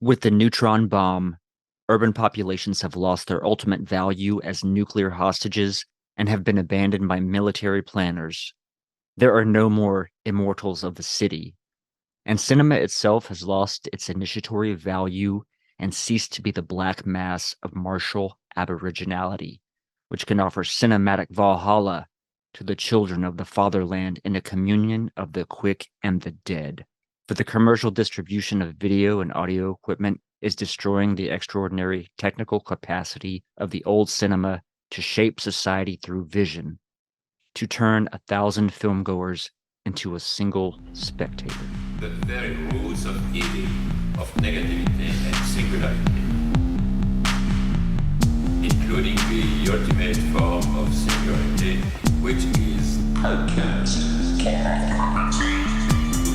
With the neutron bomb, urban populations have lost their ultimate value as nuclear hostages and have been abandoned by military planners. There are no more immortals of the city, and cinema itself has lost its initiatory value and ceased to be the black mass of martial aboriginality, which can offer cinematic Valhalla to the children of the fatherland in a communion of the quick and the dead. For the commercial distribution of video and audio equipment is destroying the extraordinary technical capacity of the old cinema to shape society through vision, to turn 1,000 filmgoers into a single spectator. The very roots of evil, of negativity and singularity, including the ultimate form of singularity, which is podcast. To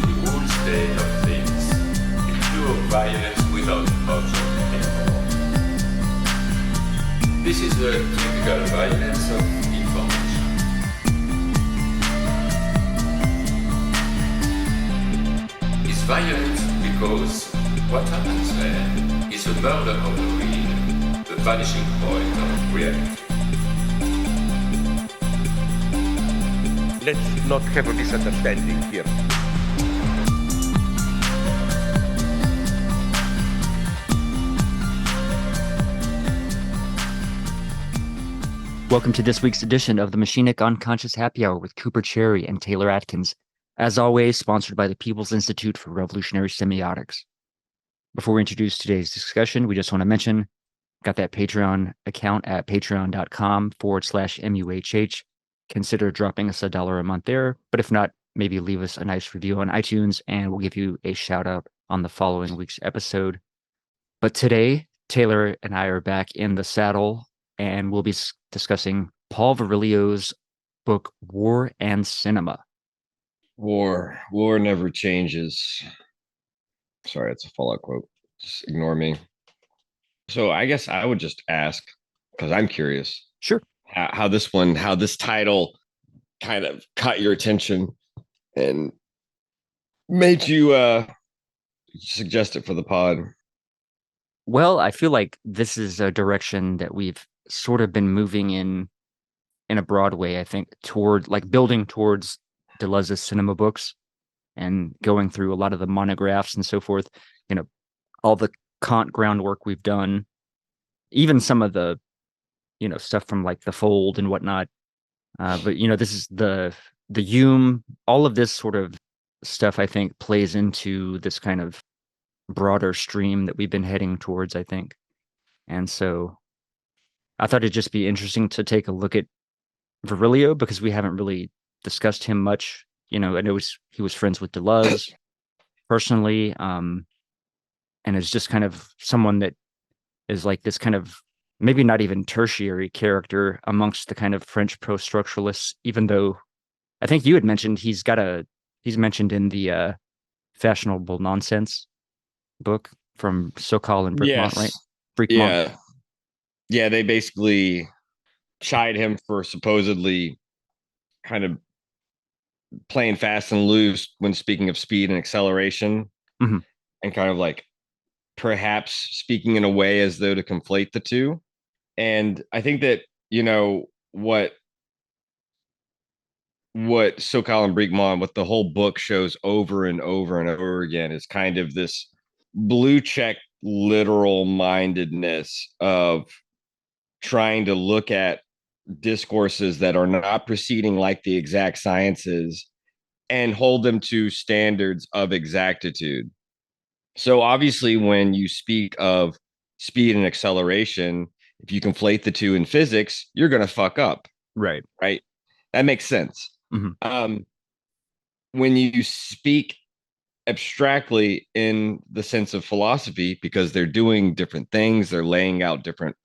the whole state of things, pure violence without object anymore. This is the typical violence of information. It's violent because what happens there is a murder of the real, the vanishing point of reality. Let's not have a misunderstanding here. Welcome to this week's edition of the Machinic Unconscious Happy Hour with Cooper Cherry and Taylor Atkins. As always, sponsored by the People's Institute for Revolutionary Semiotics. Before we introduce today's discussion, we just want to mention, got that Patreon account at patreon.com/MUHH. Consider dropping us $1 a month there, but if not, maybe leave us a nice review on iTunes and we'll give you a shout out on the following week's episode. But today, Taylor and I are back in the saddle and we'll be discussing Paul Virilio's book, War and Cinema. War never changes. Sorry, it's a Fallout quote. Just ignore me. So I guess I would just ask, because I'm curious. Sure. How this title kind of caught your attention and made you suggest it for the pod. Well, I feel like this is a direction that we've sort of been moving in a broad way, I think, toward like building towards Deleuze's cinema books and going through a lot of the monographs and so forth, all the Kant groundwork we've done, even some of the, stuff from like The Fold and whatnot. But, this is the Hume, all of this sort of stuff, I think, plays into this kind of broader stream that we've been heading towards, I think. And so I thought it'd just be interesting to take a look at Virilio because we haven't really discussed him much. I know he was friends with Deleuze personally, and is just kind of someone that is like this kind of maybe not even tertiary character amongst the kind of French post-structuralists, even though I think you had mentioned he's mentioned in the Fashionable Nonsense book from Sokal and Brickmont, right? Brickmont. Yeah, they basically chide him for supposedly kind of playing fast and loose when speaking of speed and acceleration, mm-hmm. and kind of like perhaps speaking in a way as though to conflate the two. And I think that, what Sokal and Brickmont, what the whole book shows over and over and over again is kind of this blue check literal mindedness of trying to look at discourses that are not proceeding like the exact sciences and hold them to standards of exactitude. So obviously, when you speak of speed and acceleration, if you conflate the two in physics, you're going to fuck up. Right. That makes sense. Mm-hmm. When you speak abstractly in the sense of philosophy, because they're doing different things, they're laying out different,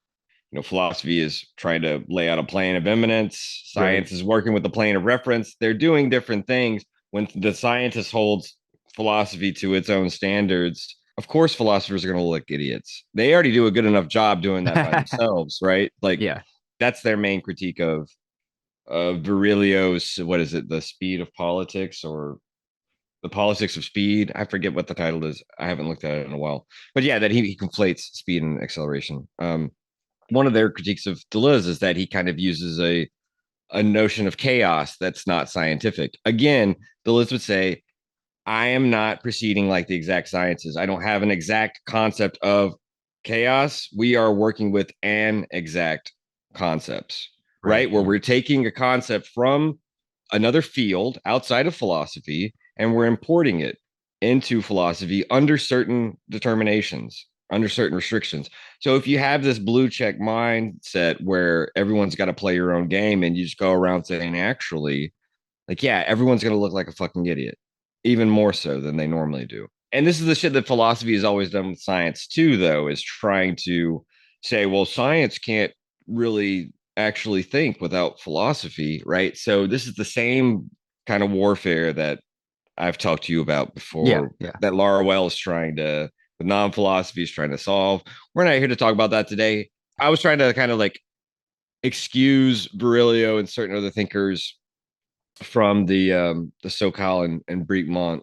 philosophy is trying to lay out a plane of eminence. Science is working with the plane of reference. They're doing different things. When the scientist holds philosophy to its own standards, of course, philosophers are going to look idiots. They already do a good enough job doing that by themselves, right? Like, yeah, that's their main critique of Virilio's, what is it, The Speed of Politics or the politics of speed. I forget what the title is. I haven't looked at it in a while. But yeah, that he conflates speed and acceleration. One of their critiques of Deleuze is that he kind of uses a notion of chaos that's not scientific. Again, Deleuze would say, I am not proceeding like the exact sciences. I don't have an exact concept of chaos. We are working with an exact concepts, right? Where Yeah. we're taking a concept from another field outside of philosophy and we're importing it into philosophy under certain determinations, under certain restrictions. So if you have this blue check mindset where everyone's got to play your own game and you just go around saying, actually, like, yeah, everyone's going to look like a fucking idiot, even more so than they normally do. And this is the shit that philosophy has always done with science too, though, is trying to say, well, science can't really actually think without philosophy, right? So this is the same kind of warfare that I've talked to you about Yeah. before, Yeah. that Laura Wells is trying to, the non-philosophy is trying to solve. We're not here to talk about that today. I was trying to kind of like excuse Virilio and certain other thinkers from the SoCal and Briekmont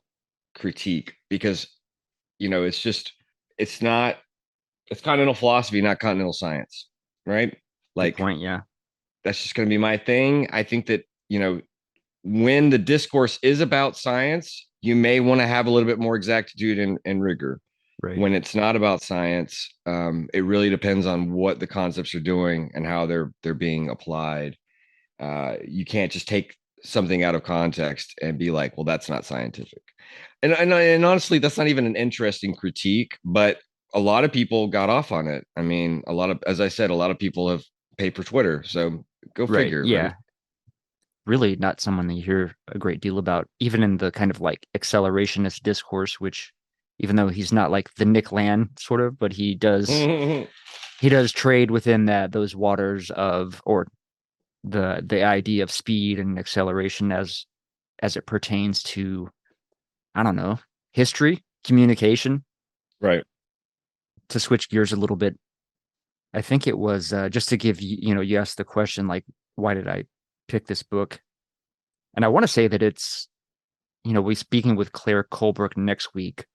critique because it's just it's not it's continental philosophy, not continental science, right? Good Like point. Yeah. that's just going to be my thing. I think that when the discourse is about science, you may want to have a little bit more exactitude and rigor. Right. When it's not about science, it really depends on what the concepts are doing and how they're being applied. You can't just take something out of context and be like, well, that's not scientific. And honestly, that's not even an interesting critique, but a lot of people got off on it. I mean, as I said, a lot of people have paid for Twitter. So go Right. figure, right? Yeah. Really not someone that you hear a great deal about, even in the kind of like accelerationist discourse, which even though he's not like the Nick Land sort of, but he does trade within those waters of or the idea of speed and acceleration as it pertains to, I don't know, history, communication. Right. To switch gears a little bit, I think it was just to give you asked the question like, why did I pick this book? And I want to say that it's, we speaking with Claire Colebrook next week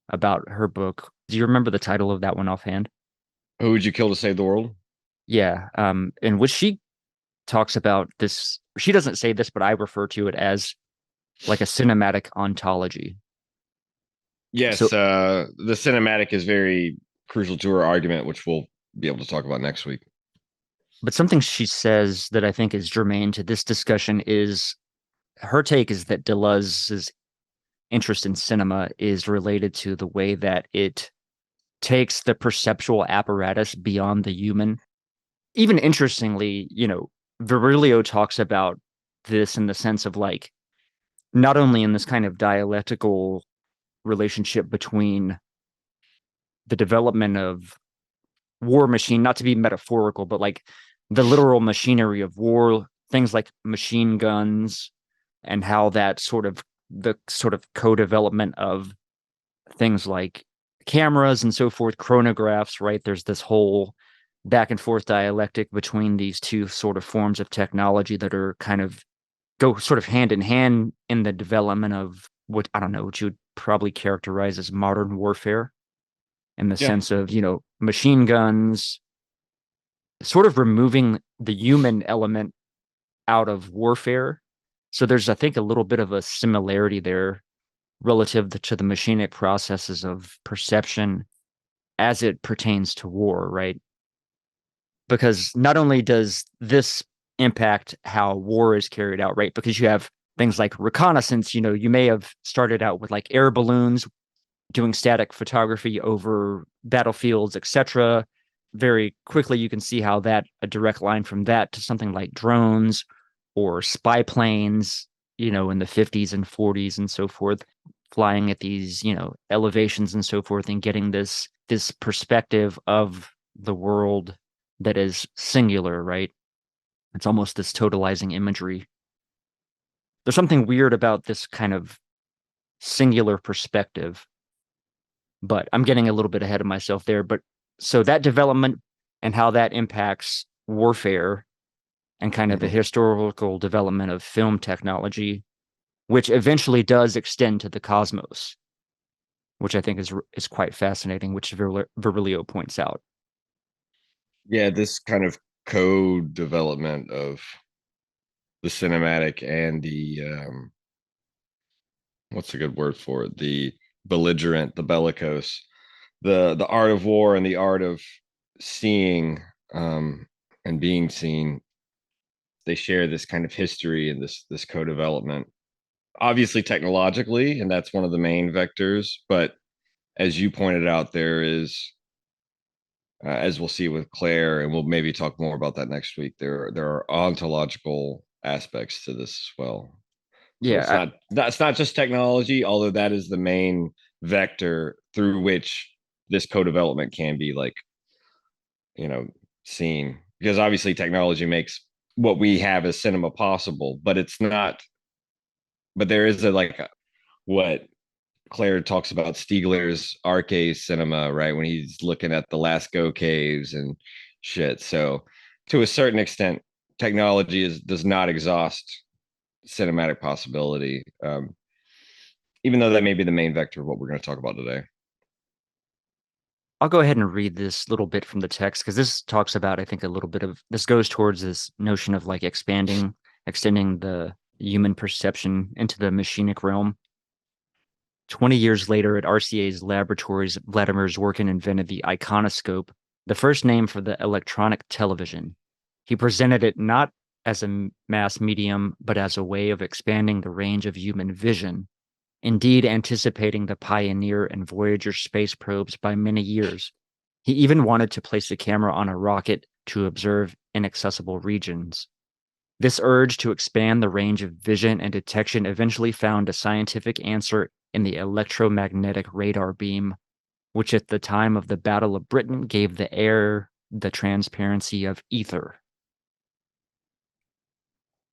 about her book. Do you remember the title of that one offhand? Who would you kill to save the world? Yeah, in which she talks about this. She doesn't say this, but I refer to it as like a cinematic ontology. So, Yes, the cinematic is very crucial to her argument, which we'll be able to talk about next week. but something she says that I think is germane to this discussion is her take is that Deleuze's interest in cinema is related to the way that it takes the perceptual apparatus beyond the human. Even interestingly, Virilio talks about this in the sense of like, not only in this kind of dialectical relationship between the development of war machine, not to be metaphorical, but like the literal machinery of war, things like machine guns, and how the sort of co-development of things like cameras and so forth, chronographs, right? There's this whole back and forth dialectic between these two sort of forms of technology that are kind of go sort of hand in hand in the development of what I don't know, what you would probably characterize as modern warfare in the Yeah. sense of, machine guns, sort of removing the human element out of warfare. So there's, I think, a little bit of a similarity there relative to the machinic processes of perception as it pertains to war, right? Because not only does this impact how war is carried out, right? Because you have things like reconnaissance, you may have started out with like air balloons doing static photography over battlefields, etc. Very quickly, you can see how that a direct line from that to something like drones or spy planes, in the 50s and 40s and so forth, flying at these, elevations and so forth, and getting this perspective of the world that is singular, right? It's almost this totalizing imagery. There's something weird about this kind of singular perspective, but I'm getting a little bit ahead of myself there. But so that development and how that impacts warfare and kind of the Mhm. historical development of film technology which eventually does extend to the cosmos, which I think is quite fascinating, which Virilio points out. Yeah, this kind of co-development of the cinematic and the what's a good word for it? The belligerent, the bellicose, the art of war and the art of seeing and being seen. They share this kind of history and this co-development. Obviously technologically, and that's one of the main vectors, but as you pointed out, there is as we'll see with Claire, and we'll maybe talk more about that next week. There are ontological aspects to this as well. So Yeah, it's not just technology, although that is the main vector through which this co-development can be like, you know, seen. Because obviously technology makes what we have as cinema possible, but it's not. But there is a like what Claire talks about Stiegler's arcade cinema, right? When he's looking at the Lascaux caves and shit. So to a certain extent, technology does not exhaust cinematic possibility. Even though that may be the main vector of what we're going to talk about today. I'll go ahead and read this little bit from the text because this talks about, I think, a little bit of this goes towards this notion of like extending the human perception into the machinic realm. 20 years later, at RCA's laboratories, Vladimir Zworykin invented the iconoscope, the first name for the electronic television. He presented it not as a mass medium, but as a way of expanding the range of human vision, indeed anticipating the Pioneer and Voyager space probes by many years. He even wanted to place a camera on a rocket to observe inaccessible regions. This urge to expand the range of vision and detection eventually found a scientific answer in the electromagnetic radar beam, which at the time of the Battle of Britain gave the air the transparency of ether.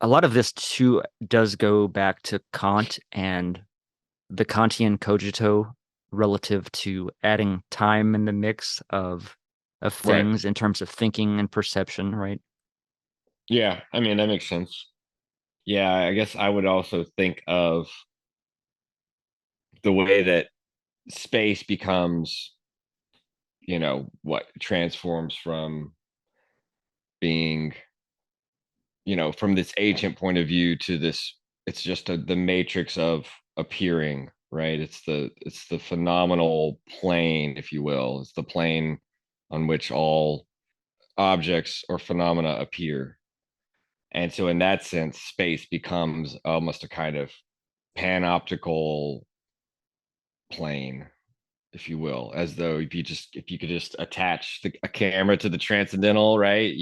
A lot of this too does go back to Kant and the Kantian cogito relative to adding time in the mix of Right. things in terms of thinking and perception, right? Yeah. I mean, that makes sense. Yeah. I guess I would also think of the way that space becomes, what transforms from being, from this ancient point of view to this, it's just the matrix of appearing, right? It's the phenomenal plane, if you will. It's the plane on which all objects or phenomena appear. And so in that sense, space becomes almost a kind of panoptical plane, if you will, as though if you could just attach a camera to the transcendental, right?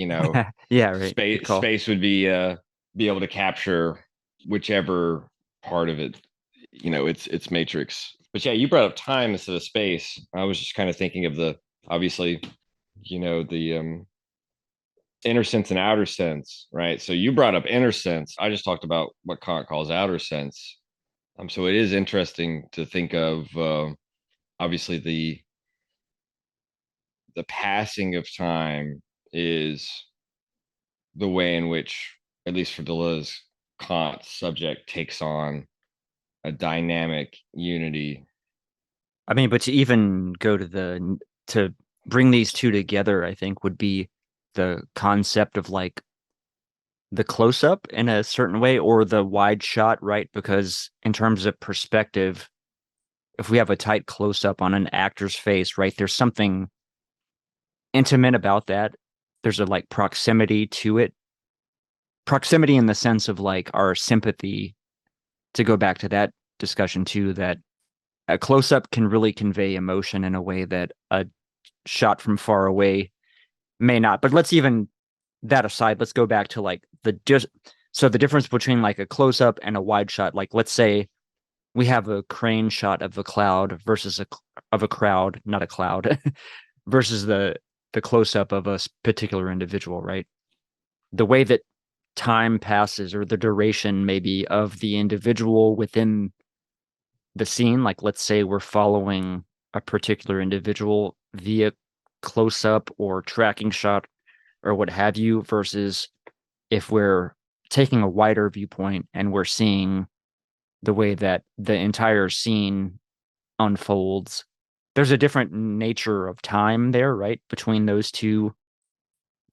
Yeah, right. Good call. Space would be able to capture whichever part of it, its matrix. But yeah, you brought up time instead of space. I was just kind of thinking of the obviously, the inner sense and outer sense, right? So you brought up inner sense. I just talked about what Kant calls outer sense. So it is interesting to think of obviously the passing of time is the way in which, at least for Deleuze, Kant's subject takes on a dynamic unity. I mean, but to even go to bring these two together, I think would be the concept of like the close up in a certain way or the wide shot, right? Because in terms of perspective, if we have a tight close up on an actor's face, right, there's something intimate about that. There's a like proximity to it. Proximity in the sense of like our sympathy, to go back to that discussion too, that a close up can really convey emotion in a way that a shot from far away may not. But let's even that aside, let's go back to like so the difference between like a close up and a wide shot. Like let's say we have a crane shot of a cloud versus a crowd, not a cloud, versus the close up of a particular individual, right? The way that time passes or the duration maybe of the individual within the scene, like let's say we're following a particular individual via close up or tracking shot or what have you, versus if we're taking a wider viewpoint and we're seeing the way that the entire scene unfolds. There's a different nature of time there, right? Between those two,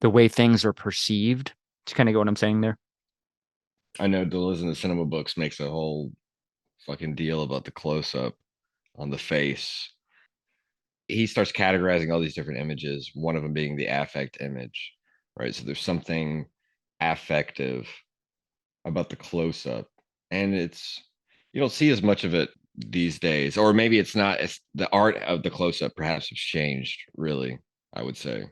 the way things are perceived. To kind of get what I'm saying there. I know Deleuze in the cinema books makes a whole fucking deal about the close up on the face. He starts categorizing all these different images, one of them being the affect image, right? So there's something affective about the close up. And it's, you don't see as much of it these days, or maybe it's not as the art of the close up perhaps has changed, really, I would say.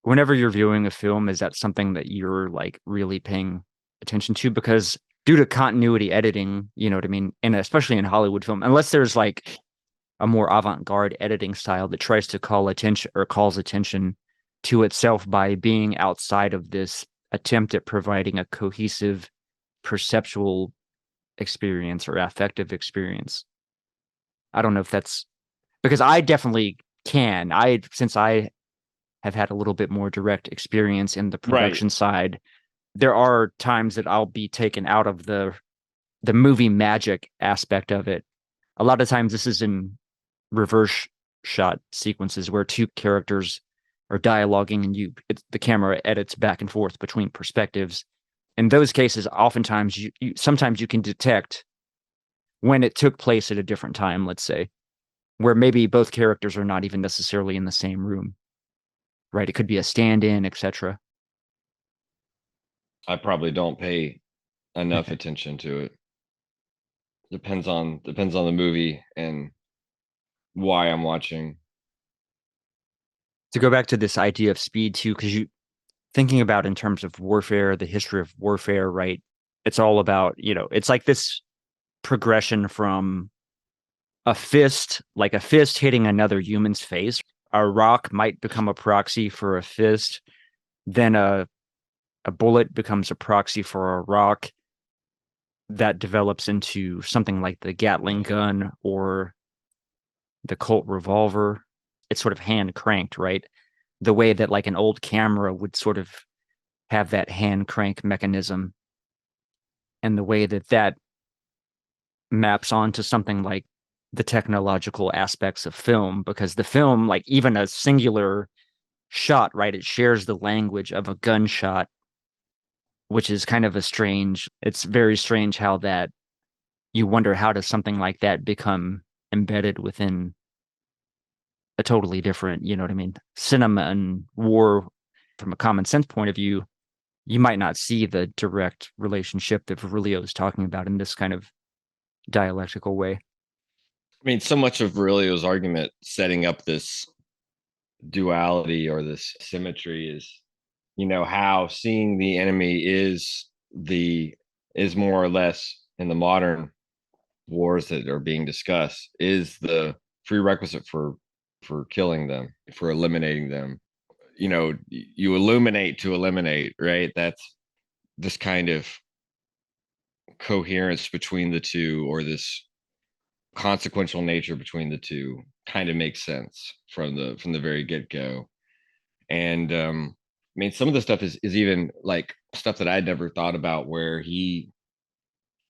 Whenever you're viewing a film, is that something that you're like really paying attention to? Because due to continuity editing, you know what I mean? And especially in Hollywood film, unless there's like a more avant-garde editing style that tries to call attention or calls attention to itself by being outside of this attempt at providing a cohesive perceptual experience or affective experience. I don't know if that's because I definitely can. Since I have had a little bit more direct experience in the Right. production side, there are times that I'll be taken out of the movie magic aspect of it. A lot of times this is in reverse shot sequences where two characters are dialoguing and the camera edits back and forth between perspectives. In those cases, oftentimes sometimes you can detect when it took place at a different time, let's say, where maybe both characters are not even necessarily in the same room, right? It could be a stand-in, etc. I probably don't pay enough attention to it. Depends on the movie and why I'm watching. To go back to this idea of speed too, because you thinking about in terms of warfare, the history of warfare, right? It's all about, it's like this progression from like a fist hitting another human's face. A rock might become a proxy for a fist, then a bullet becomes a proxy for a rock that develops into something like the Gatling gun or the Colt revolver. It's sort of hand cranked, right? The way that like an old camera would sort of have that hand crank mechanism, and the way that that maps onto something like the technological aspects of film, because the film, like even a singular shot, right, it shares the language of a gunshot, which is kind of it's very strange how that you wonder how does something like that become embedded within a totally different, you know what I mean, cinema and war. From a common sense point of view, you might not see the direct relationship that Virilio is talking about in this kind of dialectical way. I mean, so much of Virilio's argument setting up this duality or this symmetry is, how seeing the enemy is more or less in the modern wars that are being discussed is the prerequisite for killing them, for eliminating them. You illuminate to eliminate, right? That's this kind of coherence between the two, or this consequential nature between the two, kind of makes sense from the very get-go. And I mean, some of the stuff is even like stuff that I'd never thought about, where he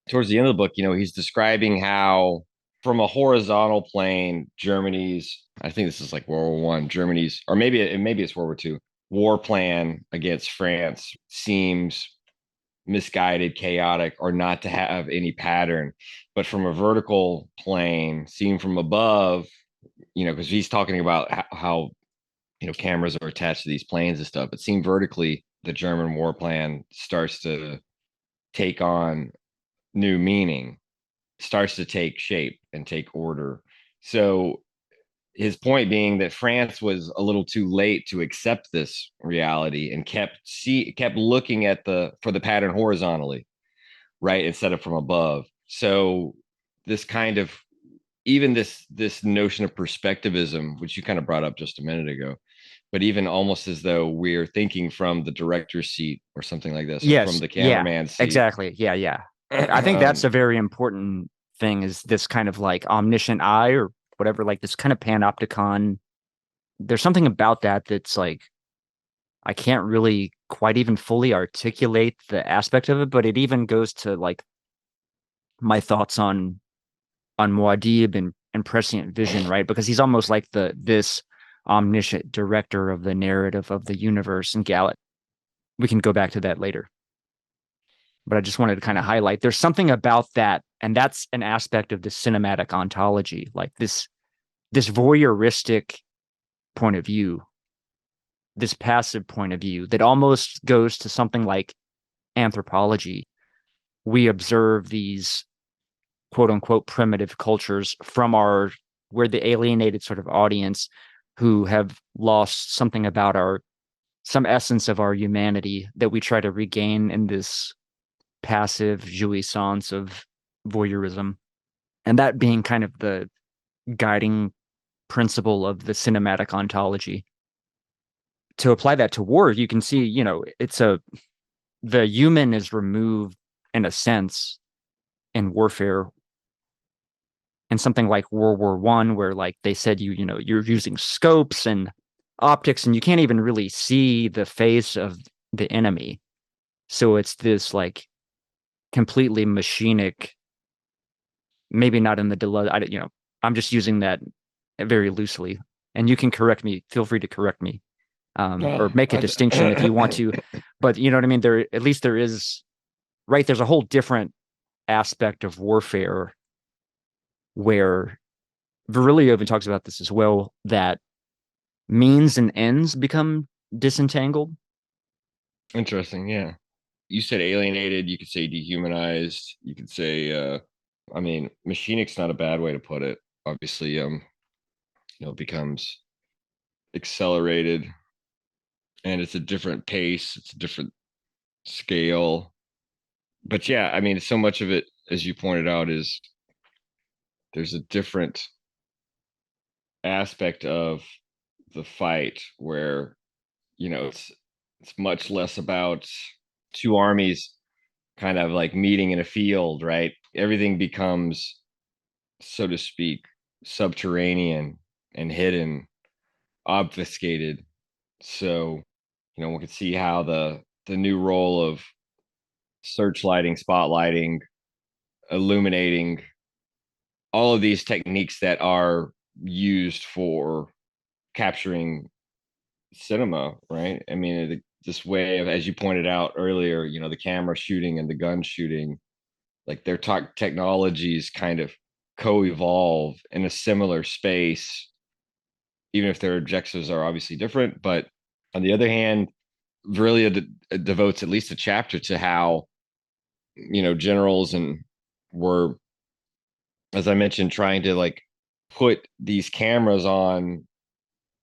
towards the end of the book, he's describing how from a horizontal plane, Germany's, I think this is like World War I, Germany's, or maybe it's World War II, war plan against France seems misguided, chaotic, or not to have any pattern. But from a vertical plane, seen from above, because he's talking about how cameras are attached to these planes and stuff. But seen vertically, the German war plan starts to take on new meaning, starts to take shape and take order. So his point being that France was a little too late to accept this reality and kept looking at for the pattern horizontally, right, instead of from above. So this kind of, even this notion of perspectivism, which you kind of brought up just a minute ago, but even almost as though we're thinking from the director's seat or something like this, or from Yes, the yeah, cameraman's seat. exactly. Yeah, yeah. I think that's a very important thing, is this kind of like omniscient eye or whatever, like this kind of panopticon. There's something about that that's like I can't really quite even fully articulate the aspect of it, but it even goes to like my thoughts on Muad'Dib and prescient vision, right? Because he's almost like this omniscient director of the narrative of the universe and Gallet. We can go back to that later. But I just wanted to kind of highlight there's something about that, and that's an aspect of the cinematic ontology, like this voyeuristic point of view, this passive point of view that almost goes to something like anthropology. We observe these quote unquote primitive cultures from we're the alienated sort of audience who have lost something about some essence of our humanity that we try to regain in this passive jouissance of voyeurism. And that being kind of the guiding principle of the cinematic ontology. To apply that to war, you can see, the human is removed in a sense in warfare. And something like World War I, where like they said you're using scopes and optics and you can't even really see the face of the enemy. So it's this like completely machinic, maybe not in the I'm just using that very loosely. And you can correct me, feel free to correct me. Or make a distinction if you want to, but you know what I mean? There is, right, there's a whole different aspect of warfare where Virilio even talks about this as well, that means and ends become disentangled. Interesting. Yeah. You said alienated. You could say dehumanized. You could say, machinic's not a bad way to put it. Obviously, it becomes accelerated and it's a different pace. It's a different scale. But yeah, I mean, so much of it, as you pointed out, is there's a different aspect of the fight where it's much less about two armies kind of like meeting in a field, right? Everything becomes, so to speak, subterranean and hidden, obfuscated. So we can see how the new role of searchlighting, spotlighting, illuminating, all of these techniques that are used for capturing cinema, right? I mean, this way of, as you pointed out earlier, the camera shooting and the gun shooting, like their technologies kind of co-evolve in a similar space, even if their objectives are obviously different. But on the other hand, Virilio devotes at least a chapter to how generals were, as I mentioned, trying to like put these cameras on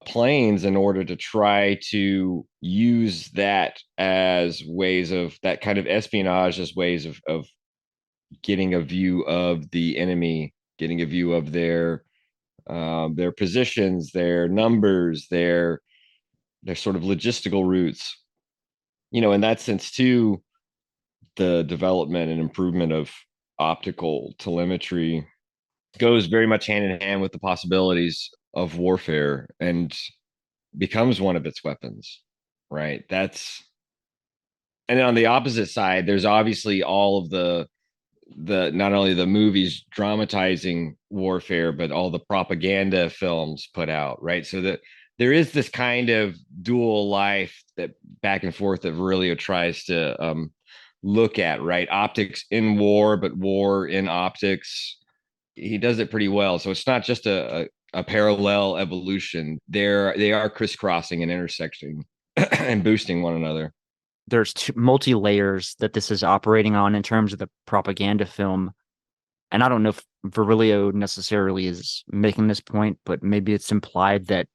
planes in order to try to use that as ways of that kind of espionage, as ways of getting a view of the enemy, getting a view of their positions, their numbers, their sort of logistical routes. In that sense too, the development and improvement of optical telemetry goes very much hand in hand with the possibilities of warfare and becomes one of its weapons, right? And then on the opposite side, there's obviously all of the not only the movies dramatizing warfare, but all the propaganda films put out, right? So that there is this kind of dual life that back and forth that Virilio tries to look at, right? Optics in war, but war in optics. He does it pretty well. So it's not just a parallel evolution. They are crisscrossing and intersecting and boosting one another. There's multi layers that this is operating on in terms of the propaganda film. And I don't know if Virilio necessarily is making this point, but maybe it's implied that,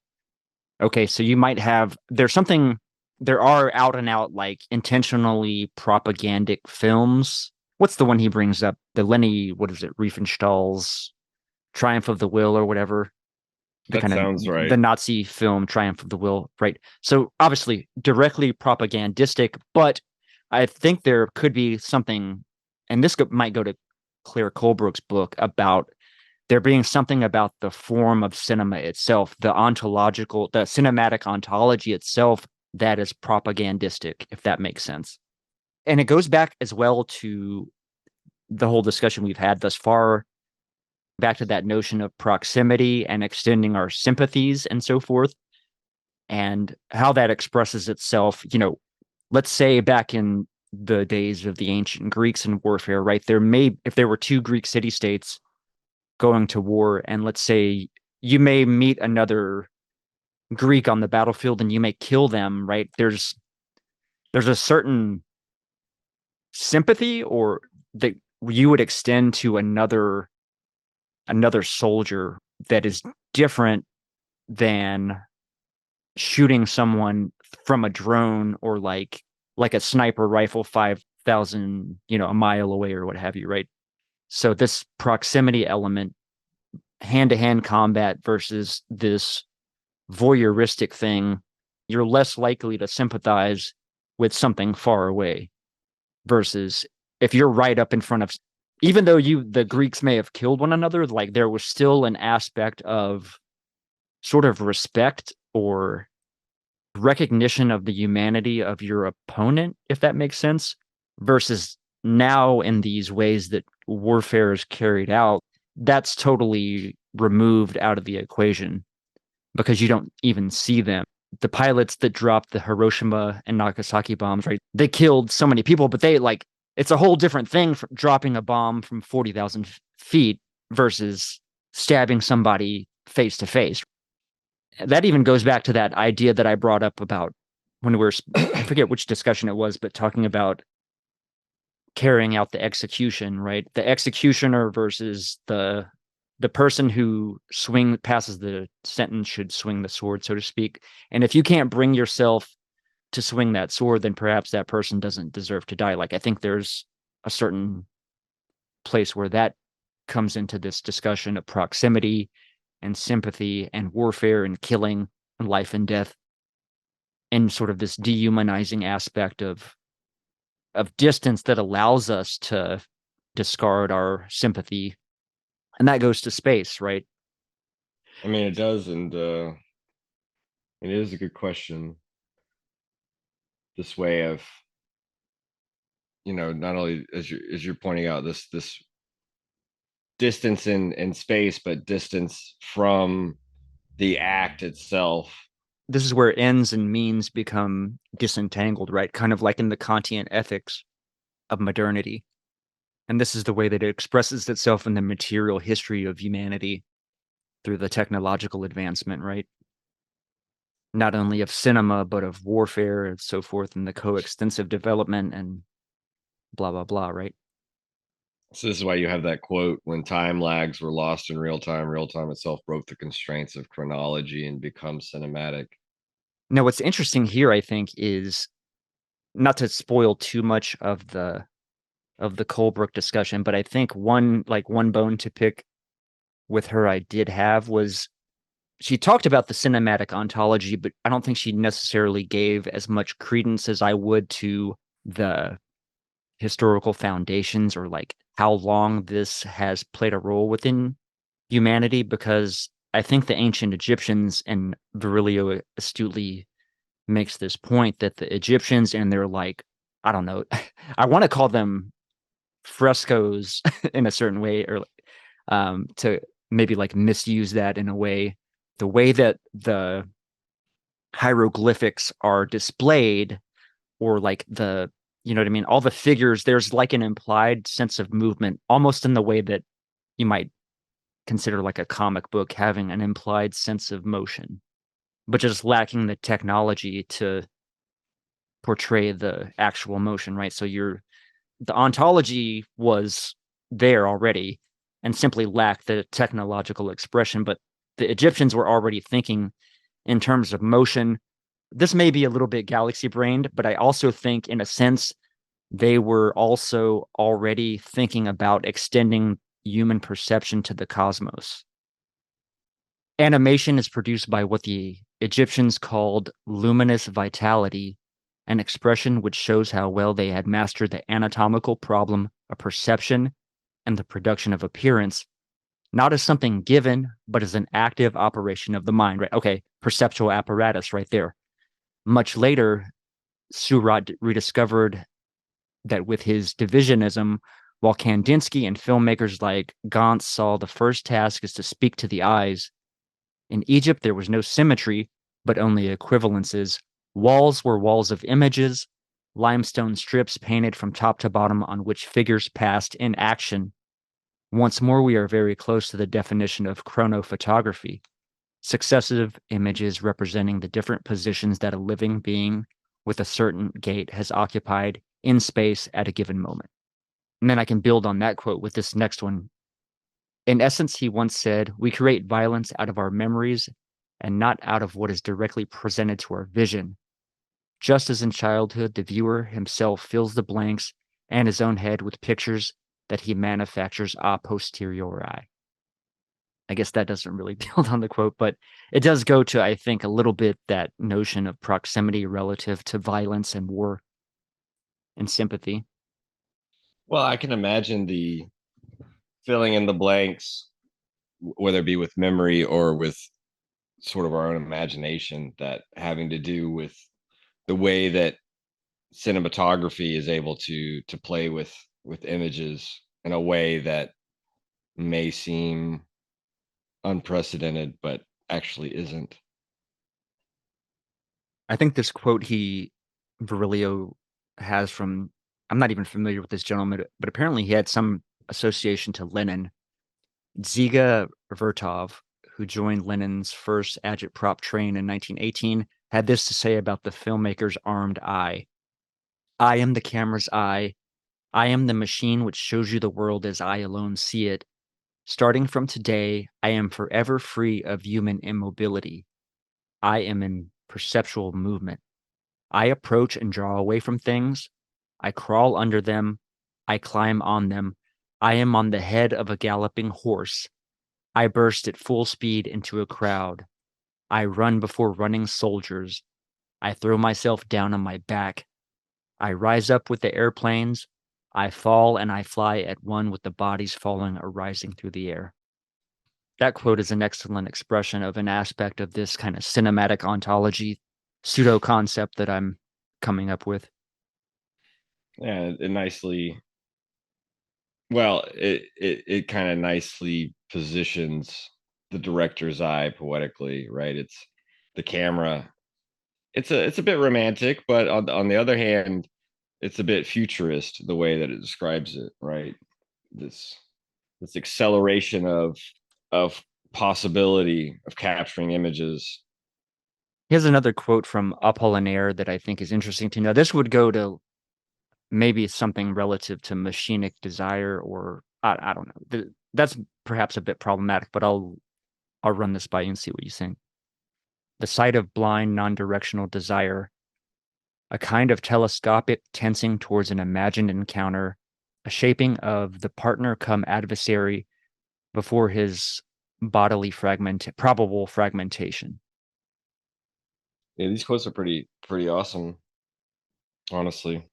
okay, so you might have, there are out and out, like intentionally propagandic films. What's the one he brings up? The Lenny, what is it? Riefenstahl's Triumph of the Will or whatever. That sounds right. The Nazi film Triumph of the Will, right? So obviously directly propagandistic, but I think there could be something, and this might go to Claire Colebrook's book, about there being something about the form of cinema itself, the cinematic ontology itself, that is propagandistic, if that makes sense. And it goes back as well to the whole discussion we've had thus far, back to that notion of proximity and extending our sympathies and so forth, and how that expresses itself. Let's say back in the days of the ancient Greeks and warfare, right? If there were two Greek city states going to war, and let's say you may meet another Greek on the battlefield and you may kill them, right? There's a certain sympathy or that you would extend to another soldier that is different than shooting someone from a drone or like a sniper rifle 5,000 a mile away or what have you, right? So this proximity element, hand-to-hand combat versus this voyeuristic thing, you're less likely to sympathize with something far away versus if you're right up in front of, even though the Greeks may have killed one another, like there was still an aspect of sort of respect or recognition of the humanity of your opponent, if that makes sense, versus now in these ways that warfare is carried out, that's totally removed out of the equation because you don't even see them. The pilots that dropped the Hiroshima and Nagasaki bombs, right? They killed so many people, but it's a whole different thing from dropping a bomb from 40,000 feet versus stabbing somebody face to face. That even goes back to that idea that I brought up about when I forget which discussion it was, but talking about carrying out the execution, right? The executioner versus the person who passes the sentence should swing the sword, so to speak. And if you can't bring yourself to swing that sword, then perhaps that person doesn't deserve to die. Like, I think there's a certain place where that comes into this discussion of proximity and sympathy and warfare and killing and life and death, and sort of this dehumanizing aspect of distance that allows us to discard our sympathy. And that goes to space, right? I mean, it does, and it is a good question. This way of, not only as you're pointing out, this distance in space, but distance from the act itself. This is where ends and means become disentangled, right? Kind of like in the Kantian ethics of modernity. And this is the way that it expresses itself in the material history of humanity through the technological advancement, right? Not only of cinema, but of warfare and so forth, and the coextensive development and blah, blah, blah, right? So this is why you have that quote, when time lags were lost in real time itself broke the constraints of chronology and becomes cinematic. Now, what's interesting here, I think, is not to spoil too much of the Colebrook discussion, but I think one bone to pick with her I did have was she talked about the cinematic ontology, but I don't think she necessarily gave as much credence as I would to the historical foundations or like how long this has played a role within humanity, because I think the ancient Egyptians, and Virilio astutely makes this point, that the Egyptians and their I don't know, I want to call them frescoes in a certain way, or to maybe misuse that in a way, the way that the hieroglyphics are displayed, or the, you know what I mean, all the figures, there's an implied sense of movement, almost in the way that you might consider a comic book having an implied sense of motion, but just lacking the technology to portray the actual motion, right? So the ontology was there already and simply lacked the technological expression, but the Egyptians were already thinking in terms of motion. This may be a little bit galaxy brained, but I also think in a sense they were also already thinking about extending human perception to the cosmos. Animation is produced by what the Egyptians called luminous vitality, an expression which shows how well they had mastered the anatomical problem of perception and the production of appearance, not as something given, but as an active operation of the mind, right? Okay, perceptual apparatus right there. Much later, Surat rediscovered that with his divisionism, While Kandinsky and filmmakers like Gantz saw the first task is to speak to the eyes, in Egypt there was no symmetry, but only equivalences. Walls were walls of images, limestone strips painted from top to bottom on which figures passed in action. Once more, we are very close to the definition of chronophotography, successive images representing the different positions that a living being with a certain gait has occupied in space at a given moment. And then I can build on that quote with this next one. In essence, he once said, we create violence out of our memories and not out of what is directly presented to our vision. Just as in childhood, the viewer himself fills the blanks and his own head with pictures that he manufactures a posteriori. I guess that doesn't really build on the quote, but it does go to, I think, a little bit that notion of proximity relative to violence and war and sympathy. Well, I can imagine the filling in the blanks, whether it be with memory or with sort of our own imagination, that having to do with the way that cinematography is able to play with images in a way that may seem unprecedented, but actually isn't. I think this quote Virilio has from, I'm not even familiar with this gentleman, but apparently he had some association to Lenin. Dziga Vertov, who joined Lenin's first agitprop train in 1918, had this to say about the filmmaker's armed eye. I am the camera's eye. I am the machine which shows you the world as I alone see it. Starting from today, I am forever free of human immobility. I am in perceptual movement. I approach and draw away from things. I crawl under them. I climb on them. I am on the head of a galloping horse. I burst at full speed into a crowd. I run before running soldiers. I throw myself down on my back. I rise up with the airplanes. I fall and I fly at one with the bodies falling or rising through the air. That quote is an excellent expression of an aspect of this kind of cinematic ontology pseudo-concept that I'm coming up with. Yeah, it nicely, well, it kind of nicely positions the director's eye poetically, right? It's the camera. It's a bit romantic, but on the other hand, it's a bit futurist the way that it describes it, right? This this acceleration of possibility of capturing images. Here's another quote from Apollinaire that I think is interesting to know. This would go to maybe something relative to machinic desire, or I don't know. That's perhaps a bit problematic, but I'll run this by you and see what you think. The sight of blind, non-directional desire, a kind of telescopic tensing towards an imagined encounter, a shaping of the partner come adversary before his bodily probable fragmentation. Yeah, these quotes are pretty awesome, honestly.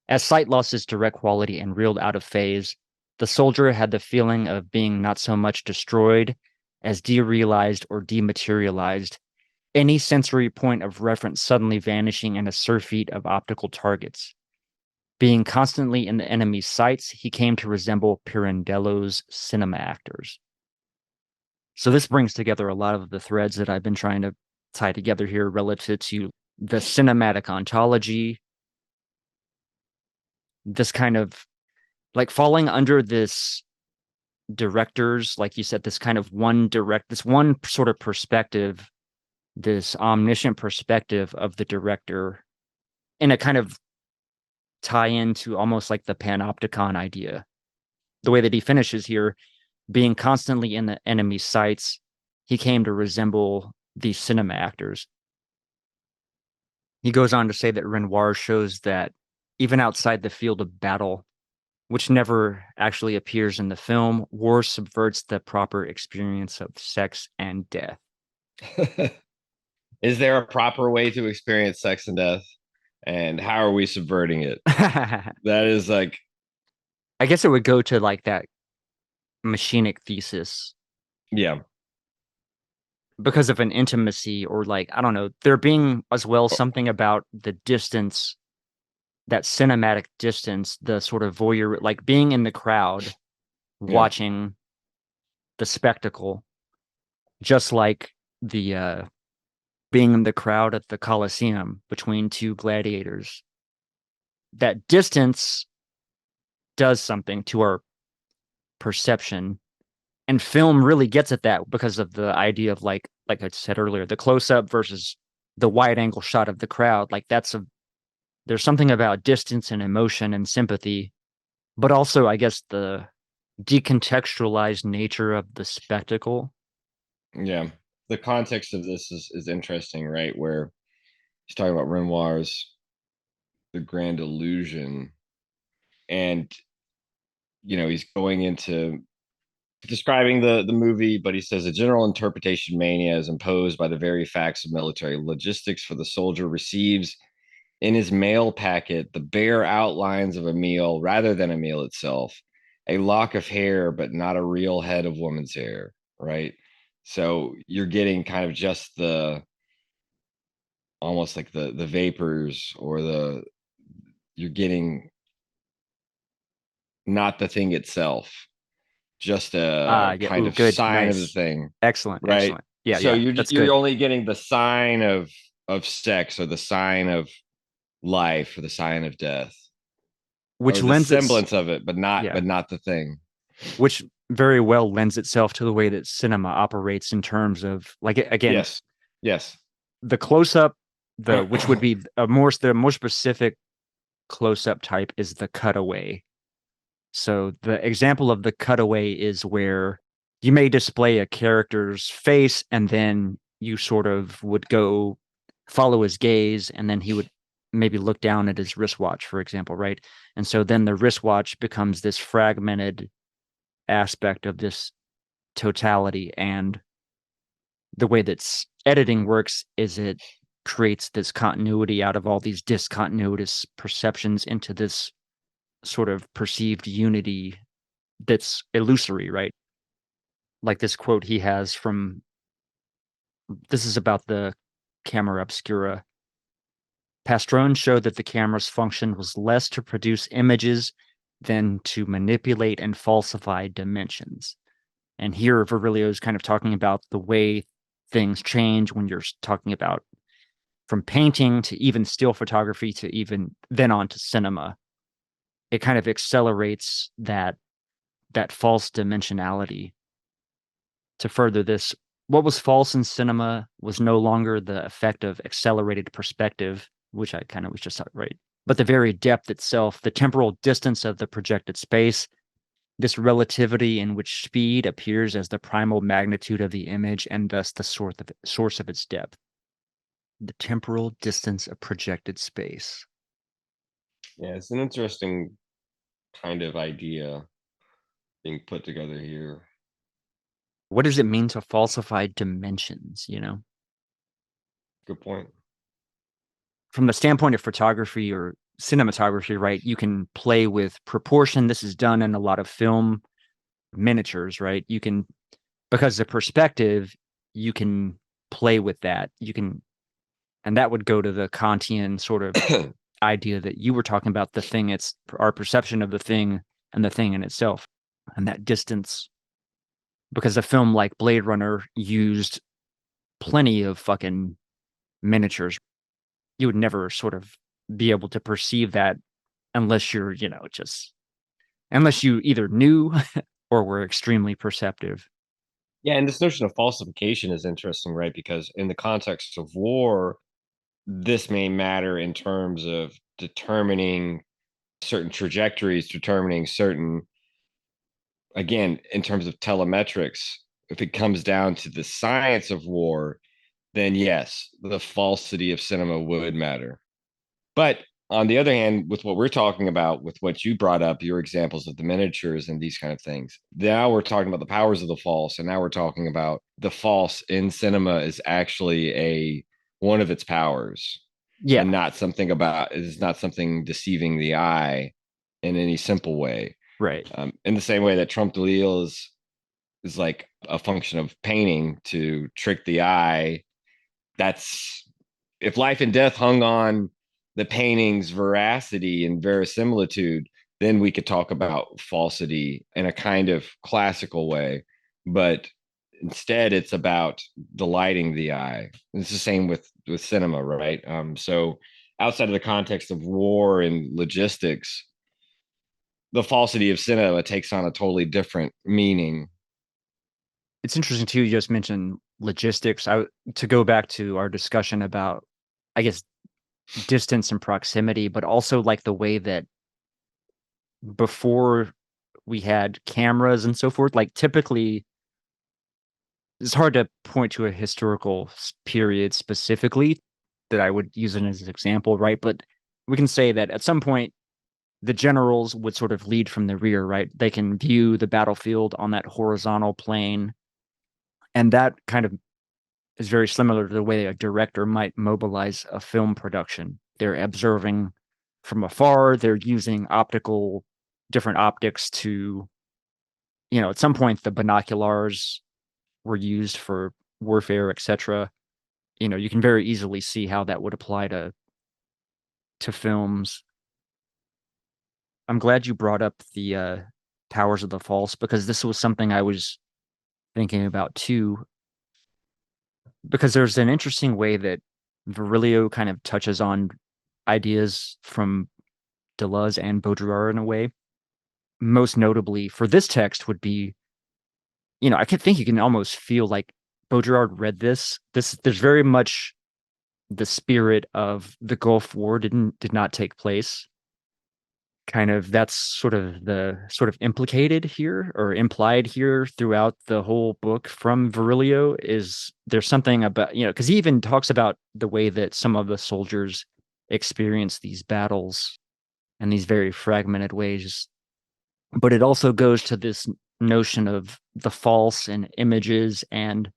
As sight lost its direct quality and reeled out of phase, the soldier had the feeling of being not so much destroyed as derealized or dematerialized, any sensory point of reference suddenly vanishing in a surfeit of optical targets. Being constantly in the enemy's sights, he came to resemble Pirandello's cinema actors. So this brings together a lot of the threads that I've been trying to tie together here relative to the cinematic ontology, this kind of like falling under this directors, like you said, this kind of this one sort of perspective, this omniscient perspective of the director in a kind of tie into almost like the panopticon idea. The way that he finishes here, being constantly in the enemy's sights, he came to resemble these cinema actors. He goes on to say that Renoir shows that even outside the field of battle, which never actually appears in the film, war subverts the proper experience of sex and death. Is there a proper way to experience sex and death? And how are we subverting it? I That is like, guess it would go to like that machinic thesis yeah. because of an intimacy, or like, I don't know, there being as well something about the distance that cinematic distance, the sort of voyeur, like being in the crowd, Yeah. watching the spectacle, just like the being in the crowd at the Colosseum between two gladiators. That distance does something to our perception, and film really gets at that because of the idea of like I said earlier, the close up versus the wide angle shot of the crowd. Like there's something about distance and emotion and sympathy, but also I guess the decontextualized nature of the spectacle. Yeah. The context of this is interesting, right? Where he's talking about Renoir's The Grand Illusion, and he's going into describing the movie, but he says a general interpretation mania is imposed by the very facts of military logistics, for the soldier receives in his mail packet the bare outlines of a meal rather than a meal itself, a lock of hair, but not a real head of woman's hair, right? So you're getting kind of just the almost like the vapors, or you're getting not the thing itself, just a Yeah. kind Ooh, of good. sign of the Nice. thing, Excellent. right? Excellent. Yeah. So Yeah. you're That's you're good. only getting the sign of sex, or the sign of life, or the sign of death, or Which the lends its semblance of it, but not yeah. the thing. Which very well lends itself to the way that cinema operates in terms of like again, Yes. Yes. the close up, the which would be the more specific close up type is the cutaway. So the example of the cutaway is where you may display a character's face and then you sort of would go follow his gaze and then he would maybe look down at his wristwatch, for example, right? And so then the wristwatch becomes this fragmented aspect of this totality. And the way that editing works is it creates this continuity out of all these discontinuous perceptions into this sort of perceived unity that's illusory, right? Like this quote he has from this is about the camera obscura. Pastrone showed that the camera's function was less to produce images than to manipulate and falsify dimensions. And here Virilio is kind of talking about the way things change when you're talking about from painting to even still photography to even then on to cinema. It kind of accelerates that false dimensionality. To further this, what was false in cinema was no longer the effect of accelerated perspective, which I kind of was just right, but the very depth itself, the temporal distance of the projected space, this relativity in which speed appears as the primal magnitude of the image and thus the source of its depth. The temporal distance of projected space. Yeah, it's an interesting kind of idea being put together here. What does it mean to falsify dimensions, you know? Good point. From the standpoint of photography or cinematography, right? You can play with proportion. This is done in a lot of film miniatures, right? You can, because the perspective, you can play with that. You can, and that would go to the Kantian sort of idea that you were talking about, the thing, it's our perception of the thing and the thing in itself, and that distance. Because a film like Blade Runner used plenty of fucking miniatures. You would never sort of be able to perceive that unless you're, just unless you either knew or were extremely perceptive. Yeah, and this notion of falsification is interesting, right? Because in the context of war, this may matter in terms of determining certain trajectories, determining certain, again, in terms of telemetrics. If it comes down to the science of war, then yes, the falsity of cinema would matter. But on the other hand, with what we're talking about, with what you brought up, your examples of the miniatures and these kind of things, now we're talking about the powers of the false, and now we're talking about the false in cinema is actually a one of its powers, and Yeah, not something about it is not something deceiving the eye in any simple way. right. In the same way that Trompe l'oeil is like a function of painting to trick the eye. That's if life and death hung on the painting's veracity and verisimilitude, then we could talk about falsity in a kind of classical way. But instead, it's about delighting the eye. It's the same with cinema, right? So outside of the context of war and logistics, the falsity of cinema takes on a totally different meaning. It's interesting too. You just mentioned logistics. To go back to our discussion about, I guess, distance and proximity, but also like the way that before we had cameras and so forth, like typically it's hard to point to a historical period specifically that I would use it as an example, right? But we can say that at some point the generals would sort of lead from the rear, right? They can view the battlefield on that horizontal plane. And that kind of is very similar to the way a director might mobilize a film production. They're observing from afar, they're using different optics to, at some point the binoculars were used for warfare, etc. You can very easily see how that would apply to films. I'm glad you brought up the powers of the false, because this was something I was thinking about too, because there's an interesting way that Virilio kind of touches on ideas from Deleuze and Baudrillard in a way. Most notably for this text would be, I can think you can almost feel like Baudrillard read this. There's very much the spirit of the Gulf War did not take place. Kind of that's sort of implicated here or implied here throughout the whole book from Virilio. Is there's something about, because he even talks about the way that some of the soldiers experience these battles in these very fragmented ways. But it also goes to this notion of the false and images and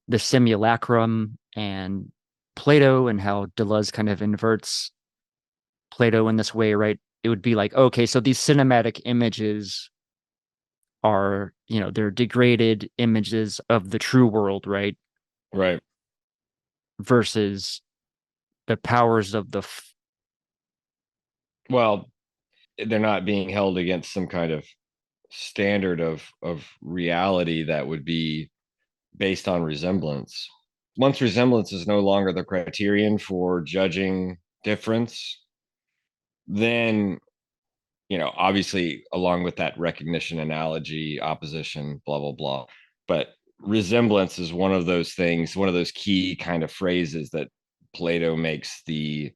the simulacrum and Plato, and how Deleuze kind of inverts Plato in this way, right? It would be like, okay, so these cinematic images are, they're degraded images of the true world, right? Right. Versus the powers of Well, they're not being held against some kind of standard of reality that would be based on resemblance. Once resemblance is no longer the criterion for judging difference, then, obviously along with that recognition, analogy, opposition, blah blah blah, but resemblance is one of those things, one of those key kind of phrases that Plato makes the,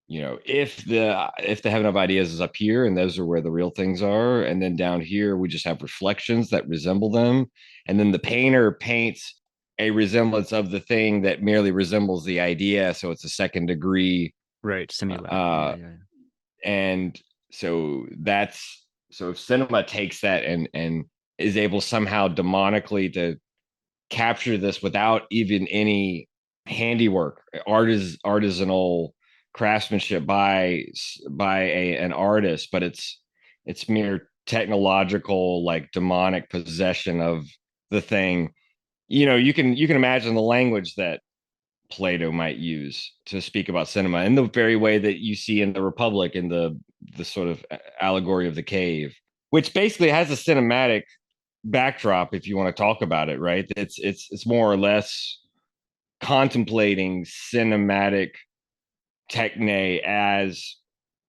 if the heaven of ideas is up here and those are where the real things are, and then down here we just have reflections that resemble them, and then the painter paints a resemblance of the thing that merely resembles the idea, so it's a second degree, right simulacrum. Yeah. and so if cinema takes that and is able somehow demonically to capture this without even any handiwork, artisanal craftsmanship by an artist, but it's mere technological, like demonic possession of the thing. You can imagine the language that Plato might use to speak about cinema in the very way that you see in the Republic, in the sort of allegory of the cave, which basically has a cinematic backdrop, if you want to talk about it, right? It's more or less contemplating cinematic techne as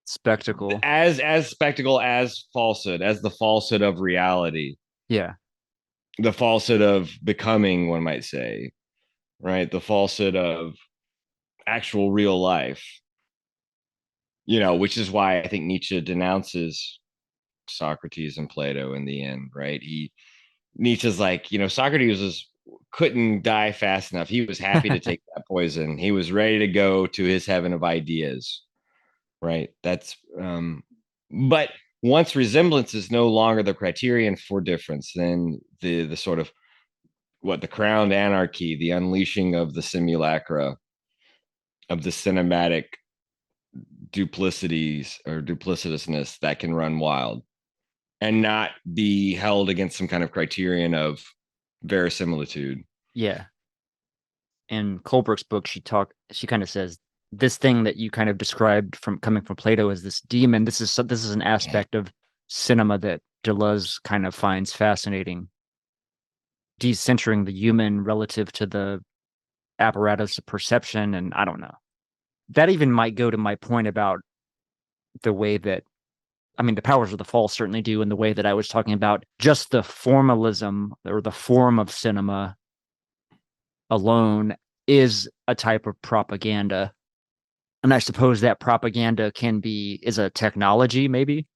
Spectacle. as spectacle, as falsehood, as the falsehood of reality, Yeah. the falsehood of becoming, one might say, right? The falsehood of actual real life, which is why I think Nietzsche denounces Socrates and Plato in the end, right? Nietzsche's like, Socrates couldn't die fast enough. He was happy to take that poison. He was ready to go to his heaven of ideas, right? But once resemblance is no longer the criterion for difference, then the sort of the crowned anarchy, the unleashing of the simulacra, of the cinematic duplicities or duplicitousness that can run wild and not be held against some kind of criterion of verisimilitude. Yeah. In Kohlberg's book, she kind of says this thing that you kind of described from coming from Plato as this demon, this is an aspect of cinema that Deleuze kind of finds fascinating, decentering the human relative to the apparatus of perception. And I don't know. That even might go to my point about the way that, I mean, the powers of the false certainly do, in the way that I was talking about just the formalism or the form of cinema alone is a type of propaganda. And I suppose that propaganda is a technology, maybe,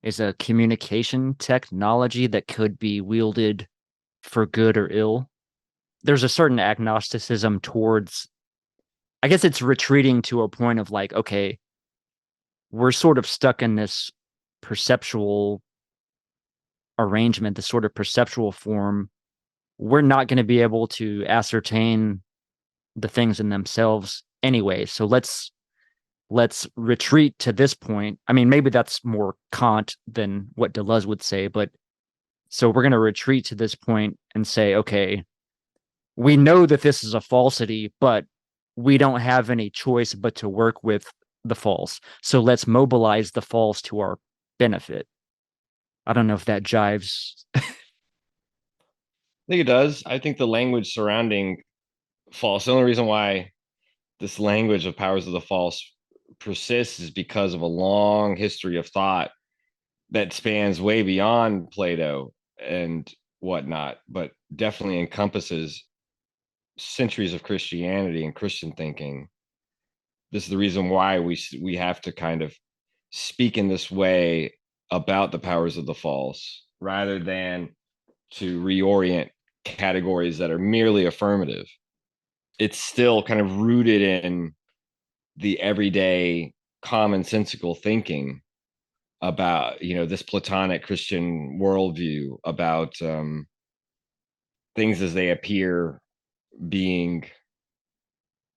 is a communication technology that could be wielded for good or ill. There's a certain agnosticism towards, I guess it's retreating to a point of like, okay, we're sort of stuck in this perceptual arrangement, this sort of perceptual form. We're not going to be able to ascertain the things in themselves anyway. So let's retreat to this point. I mean, maybe that's more Kant than what Deleuze would say, but so we're going to retreat to this point and say, okay, we know that this is a falsity, but we don't have any choice but to work with the false. So let's mobilize the false to our benefit. I don't know if that jives. I think it does. I think the language surrounding false, the only reason why this language of powers of the false persists is because of a long history of thought that spans way beyond Plato and whatnot, but definitely encompasses centuries of Christianity and Christian thinking. This is the reason why we have to kind of speak in this way about the powers of the false rather than to reorient categories that are merely affirmative. It's still kind of rooted in the everyday commonsensical thinking about, this Platonic Christian worldview about things as they appear being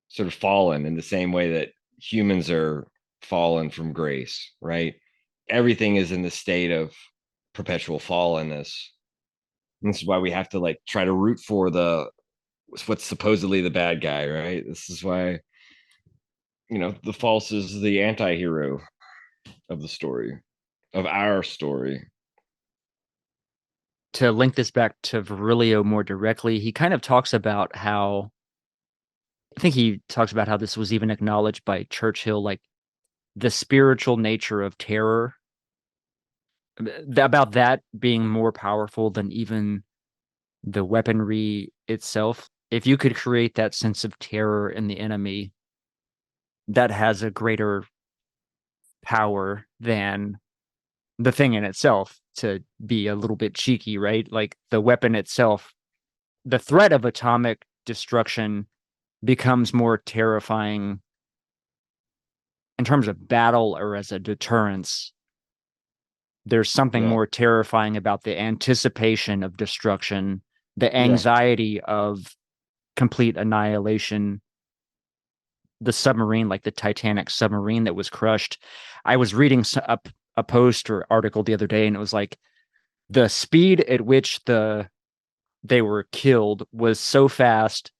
sort of fallen in the same way that humans are fallen from grace, right? Everything is in the state of perpetual fallenness. And this is why we have to like try to root for what's supposedly the bad guy, right? This is why, the false is the anti-hero of the story, of our story. To link this back to Virilio more directly, he kind of talks about how, I think he talks about how this was even acknowledged by Churchill, like the spiritual nature of terror, about that being more powerful than even the weaponry itself. If you could create that sense of terror in the enemy, that has a greater power than the thing in itself, to be a little bit cheeky, right? Like the weapon itself, the threat of atomic destruction becomes more terrifying in terms of battle or as a deterrence. There's something Yeah. more terrifying about the anticipation of destruction, the Yeah. anxiety of complete annihilation. The submarine, like the Titanic submarine that was crushed. I was reading a post or article the other day, and it was like the speed at which they were killed was so fast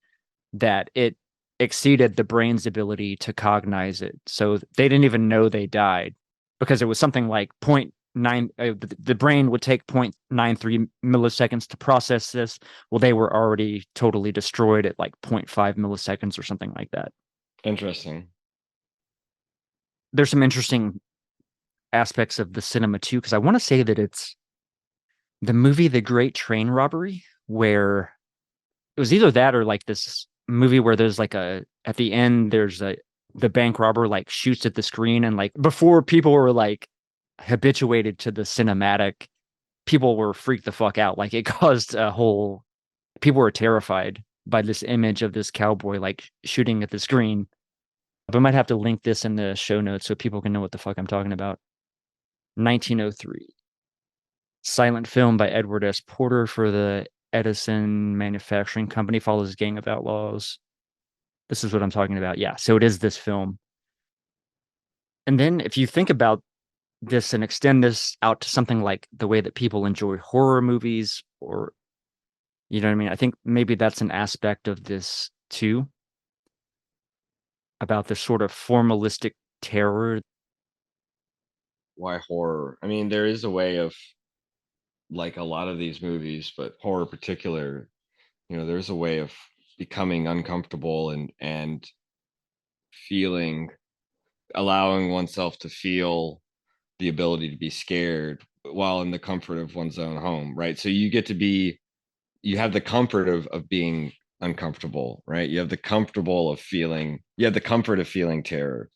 that it exceeded the brain's ability to cognize it. So they didn't even know they died, because it was something like 0.9. The brain would take 0.93 milliseconds to process this. Well, they were already totally destroyed at like 0.5 milliseconds or something like that. Interesting. There's some interesting aspects of the cinema too, because I want to say that it's the movie The Great Train Robbery, where it was either that or like this movie where there's like at the end, the bank robber like shoots at the screen, and like before people were like habituated to the cinematic, people were freaked the fuck out. Like it caused people were terrified by this image of this cowboy like shooting at the screen. But I might have to link this in the show notes so people can know what the fuck I'm talking about. 1903. Silent film by Edward S. Porter for the Edison Manufacturing Company, follows a gang of outlaws. This is what I'm talking about. Yeah, so it is this film. And then if you think about this and extend this out to something like the way that people enjoy horror movies, or, you know what I mean? I think maybe that's an aspect of this too. about this sort of formalistic terror. Why horror? I mean, there is a way of, like a lot of these movies, but horror in particular, there's a way of becoming uncomfortable and feeling, allowing oneself to feel the ability to be scared while in the comfort of one's own home, right? So you have the comfort of being uncomfortable, right? You have the comfort of feeling terror.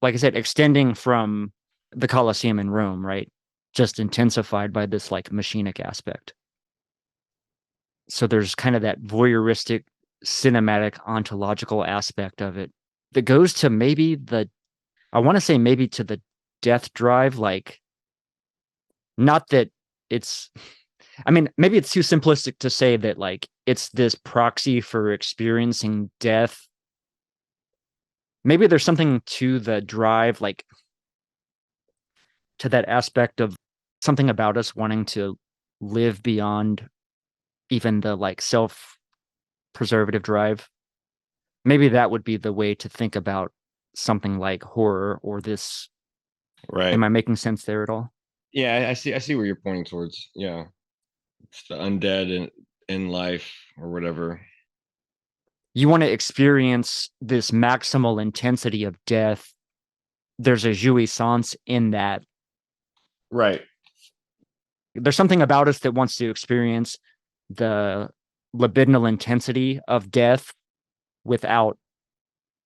Like I said, extending from the Colosseum in Rome, right? Just intensified by this like machinic aspect. So there's kind of that voyeuristic, cinematic, ontological aspect of it that goes to I want to say maybe to the death drive. Like, not that it's, I mean, maybe it's too simplistic to say that like it's this proxy for experiencing death. Maybe there's something to the drive, like to that aspect of something about us wanting to live beyond even the like self-preservative drive. Maybe that would be the way to think about something like horror or this. Right. Am I making sense there at all? Yeah, I see where you're pointing towards. Yeah. It's the undead in life or whatever. You want to experience this maximal intensity of death. There's a jouissance in that. Right. There's something about us that wants to experience the libidinal intensity of death without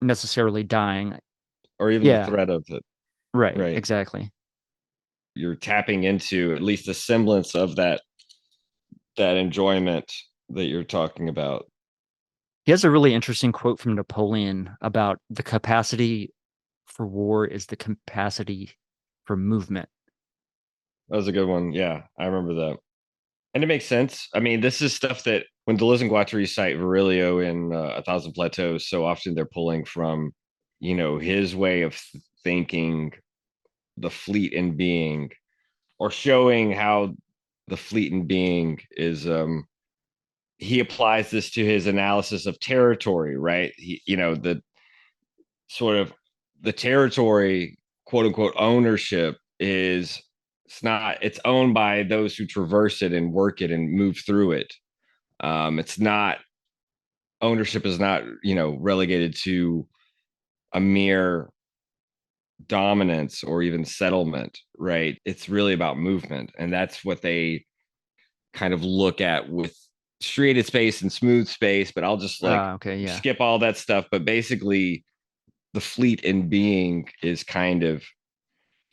necessarily dying. Or even the Yeah, threat of it. right, Right. exactly. You're tapping into at least the semblance of that enjoyment that you're talking about. He has a really interesting quote from Napoleon about the capacity for war is the capacity for movement. That was a good one. Yeah, I remember that. And it makes sense. I mean, this is stuff that when Deleuze and Guattari cite Virilio in A Thousand Plateaus, so often they're pulling from, his way of thinking the fleet in being, or showing how the fleet in being is he applies this to his analysis of territory, right? The sort of the territory, quote unquote, ownership is, it's owned by those who traverse it and work it and move through it. It's not, ownership is not, relegated to a mere dominance or even settlement, right? It's really about movement. And that's what they kind of look at with striated space and smooth space. But I'll just like Okay, yeah. skip all that stuff. But basically, the fleet in being is kind of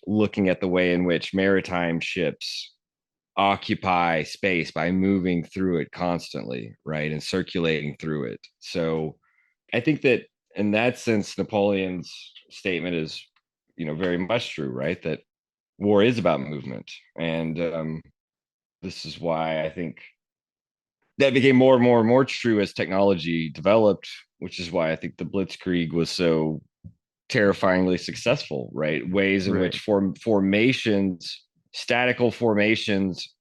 looking at the way in which maritime ships occupy space by moving through it constantly, right? And circulating through it. So I think that in that sense, Napoleon's statement is, very much true, right? That war is about movement. And this is why I think that became more and more and more true as technology developed, which is why I think the Blitzkrieg was so terrifyingly successful, right? Ways in Right. which statical formations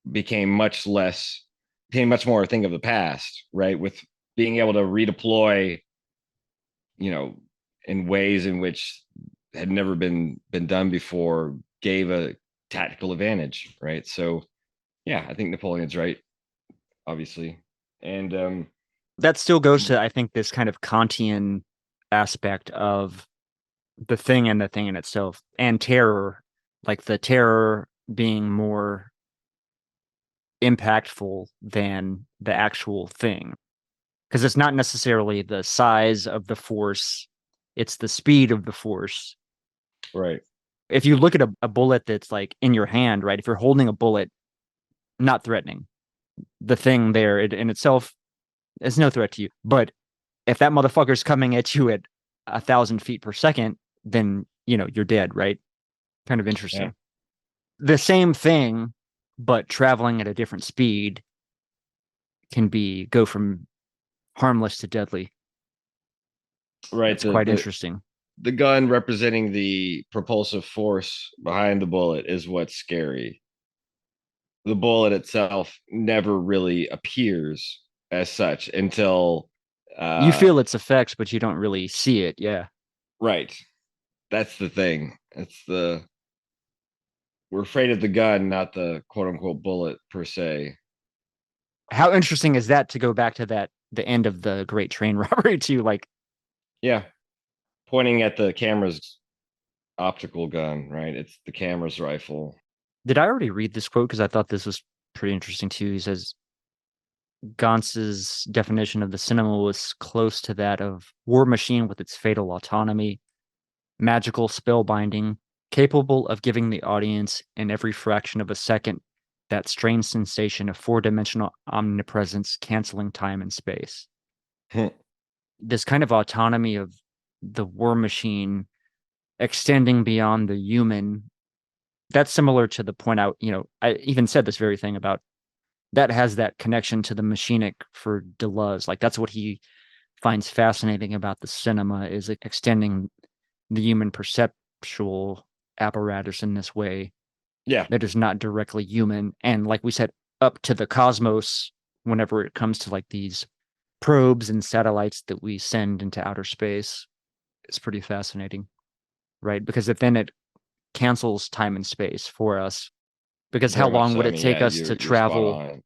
became much more a thing of the past, right? With being able to redeploy, in ways in which had never been done before, gave a tactical advantage, right? So yeah, I think Napoleon's right, obviously. And That still goes to, I think, this kind of Kantian aspect of the thing and the thing in itself, and terror, like the terror being more impactful than the actual thing. Because it's not necessarily the size of the force, it's the speed of the force. right. If you look at a bullet that's like in your hand, right? If you're holding a bullet, not threatening, the thing there in itself is no threat to you. But if that motherfucker's coming at you at 1,000 feet per second, then you're dead, right? Kind of interesting. Yeah. The same thing, but traveling at a different speed can go from harmless to deadly. Right. That's quite interesting. The gun representing the propulsive force behind the bullet is what's scary. The bullet itself never really appears as such until You feel its effects, but you don't really see it. Yeah. Right. That's the thing. We're afraid of the gun, not the quote unquote bullet per se. How interesting is that to go back to the end of the Great Train Robbery too? Like, Yeah. Pointing at the camera's optical gun, right? It's the camera's rifle. did I already read this quote? Because I thought this was pretty interesting too. He says Gantz's definition of the cinema was close to that of war machine with its fatal autonomy, magical spellbinding, capable of giving the audience in every fraction of a second that strange sensation of four-dimensional omnipresence canceling time and space. This kind of autonomy of the war machine extending beyond the human, that's similar to the point out, I even said this very thing about that has that connection to the machinic for Deleuze. Like that's what he finds fascinating about the cinema is extending the human perceptual apparatus in this way Yeah. that is not directly human. And like we said, up to the cosmos, whenever it comes to like these probes and satellites that we send into outer space, it's pretty fascinating, right? Because then it cancels time and space for us. Because how Very much long so. would I it mean, take yeah, us to you're spot travel? on.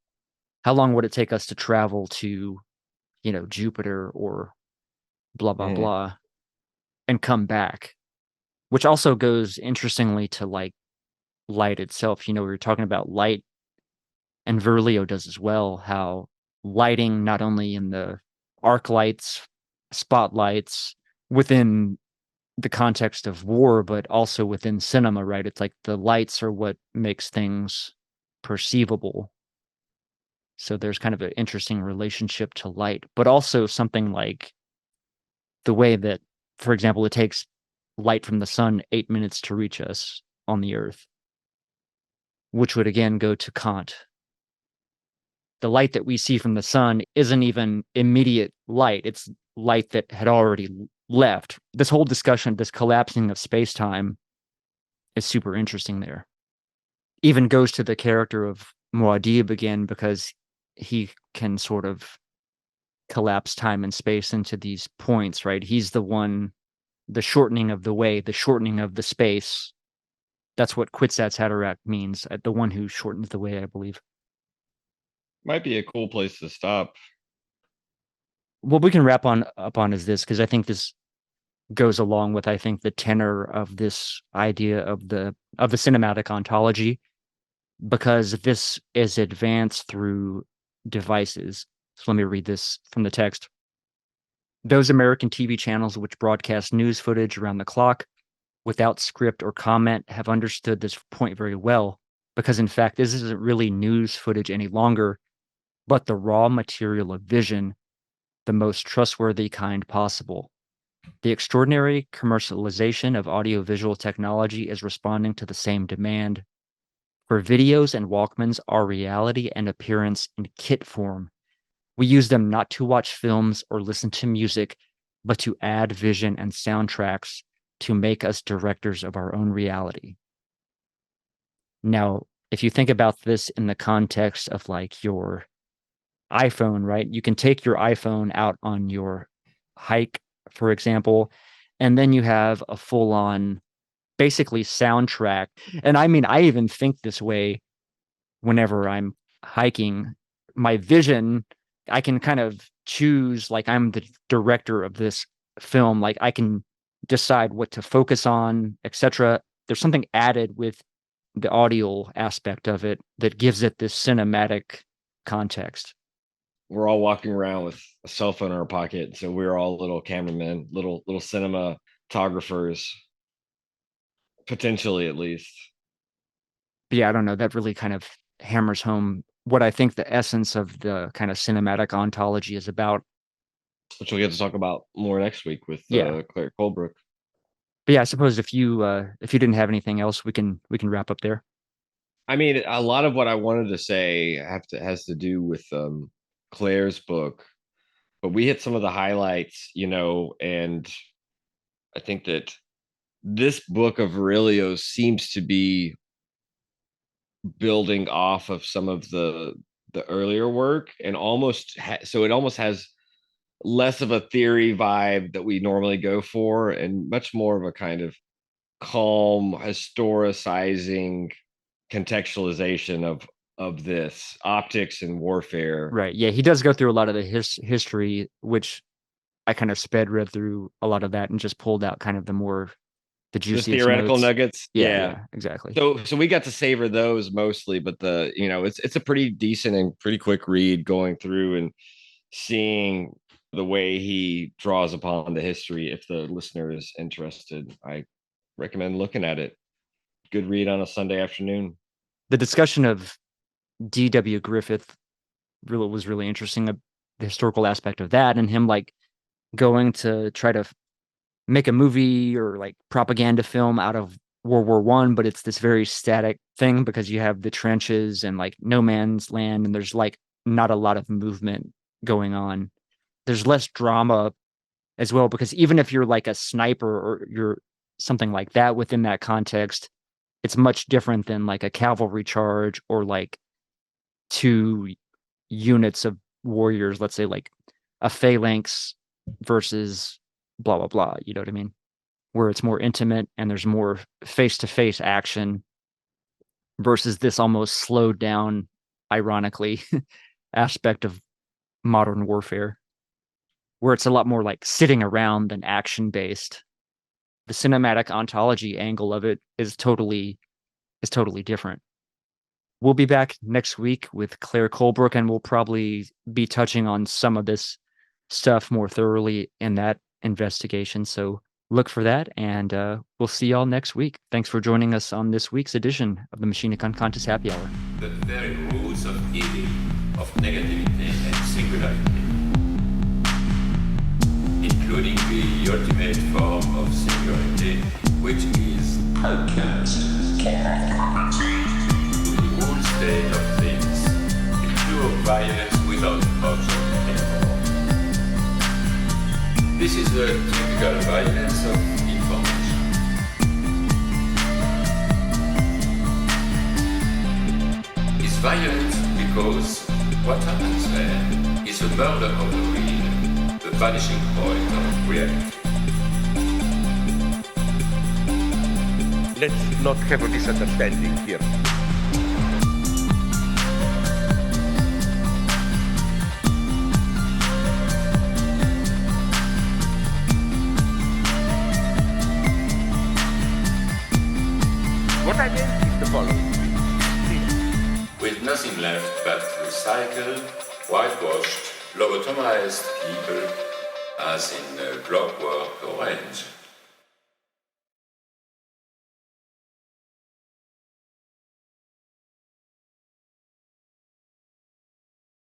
How long would it take us to travel to, Jupiter or blah, blah, Mhm. blah, and come back? Which also goes interestingly to like light itself. We were talking about light, and Virilio does as well, how lighting not only in the arc lights, spotlights within the context of war, but also within cinema, right? It's like the lights are what makes things perceivable. So there's kind of an interesting relationship to light, but also something like the way that, for example, it takes light from the sun 8 minutes to reach us on the earth, which would again go to Kant. The light that we see from the sun isn't even immediate light. It's light that had already left. This whole discussion, this collapsing of space-time is super interesting there. Even goes to the character of Muad'Dib again, because he can sort of collapse time and space into these points, right? He's the one, the shortening of the way, the shortening of the space. That's what Kwisatz Haderach means. The one who shortens the way, I believe. Might be a cool place to stop. What we can wrap on up on is this, because I think this goes along with, I think, the tenor of this idea of the cinematic ontology, because this is advanced through devices. So let me read this from the text. Those American TV channels which broadcast news footage around the clock without script or comment have understood this point very well, because in fact, this isn't really news footage any longer, but the raw material of vision, the most trustworthy kind possible. The extraordinary commercialization of audiovisual technology is responding to the same demand. For videos and Walkmans are reality and appearance in kit form. We use them not to watch films or listen to music, but to add vision and soundtracks to make us directors of our own reality. Now, if you think about this in the context of like your iPhone, right? You can take your iPhone out on your hike, for example, and then you have a full on basically soundtrack. And I mean, I even think this way whenever I'm hiking. My vision, I can kind of choose, like I'm the director of this film, like I can decide what to focus on, etc. There's something added with the audio aspect of it that gives it this cinematic context. We're all walking around with a cell phone in our pocket, so we're all little cameramen, little cinematographers, potentially at least. But yeah, I don't know. That really kind of hammers home what I think the essence of the kind of cinematic ontology is about. Which we'll get to talk about more next week with Yeah. Claire Colebrook. But yeah, I suppose if you didn't have anything else, we can wrap up there. I mean, a lot of what I wanted to say has to do with Claire's book, but we hit some of the highlights, and I think that this book of Virilio seems to be building off of some of the earlier work, and almost so it almost has less of a theory vibe that we normally go for, and much more of a kind of calm, historicizing contextualization of this optics and warfare. Right. Yeah, he does go through a lot of the history, which I kind of read through a lot of that and just pulled out kind of the The juiciest theoretical notes. nuggets. Yeah, Yeah. yeah, exactly. So we got to savor those mostly, but it's a pretty decent and pretty quick read going through and seeing the way he draws upon the history. If the listener is interested, I recommend looking at it. Good read on a Sunday afternoon. The discussion of D.W. Griffith was really interesting. The historical aspect of that and him like going to try to make a movie or like propaganda film out of World War One, but it's this very static thing because you have the trenches and like no man's land, and there's like not a lot of movement going on. There's less drama as well because even if you're like a sniper or you're something like that within that context, it's much different than like a cavalry charge or like two units of warriors, let's say like a phalanx versus blah blah blah, you know what I mean? Where it's more intimate and there's more face-to-face action versus this almost slowed down, ironically, aspect of modern warfare, where it's a lot more like sitting around than action based. The cinematic ontology angle of it is totally different. We'll be back next week with Claire Colebrook, and we'll probably be touching on some of this stuff more thoroughly in that investigation. So look for that, and we'll see y'all next week. Thanks for joining us on this week's edition of the Machine Unconscious Happy Hour. The very roots of evil, of negativity and singularity, including the ultimate form of singularity, which is alchemist, the whole state of things, the pure violence without option anymore. This is the typical violence of information. It's violent because what happens there is a murder of the real, the vanishing point of reality. Let's not have a misunderstanding here. What I meant is the following. With nothing left but recycled, whitewashed, lobotomized people as in Clockwork Orange.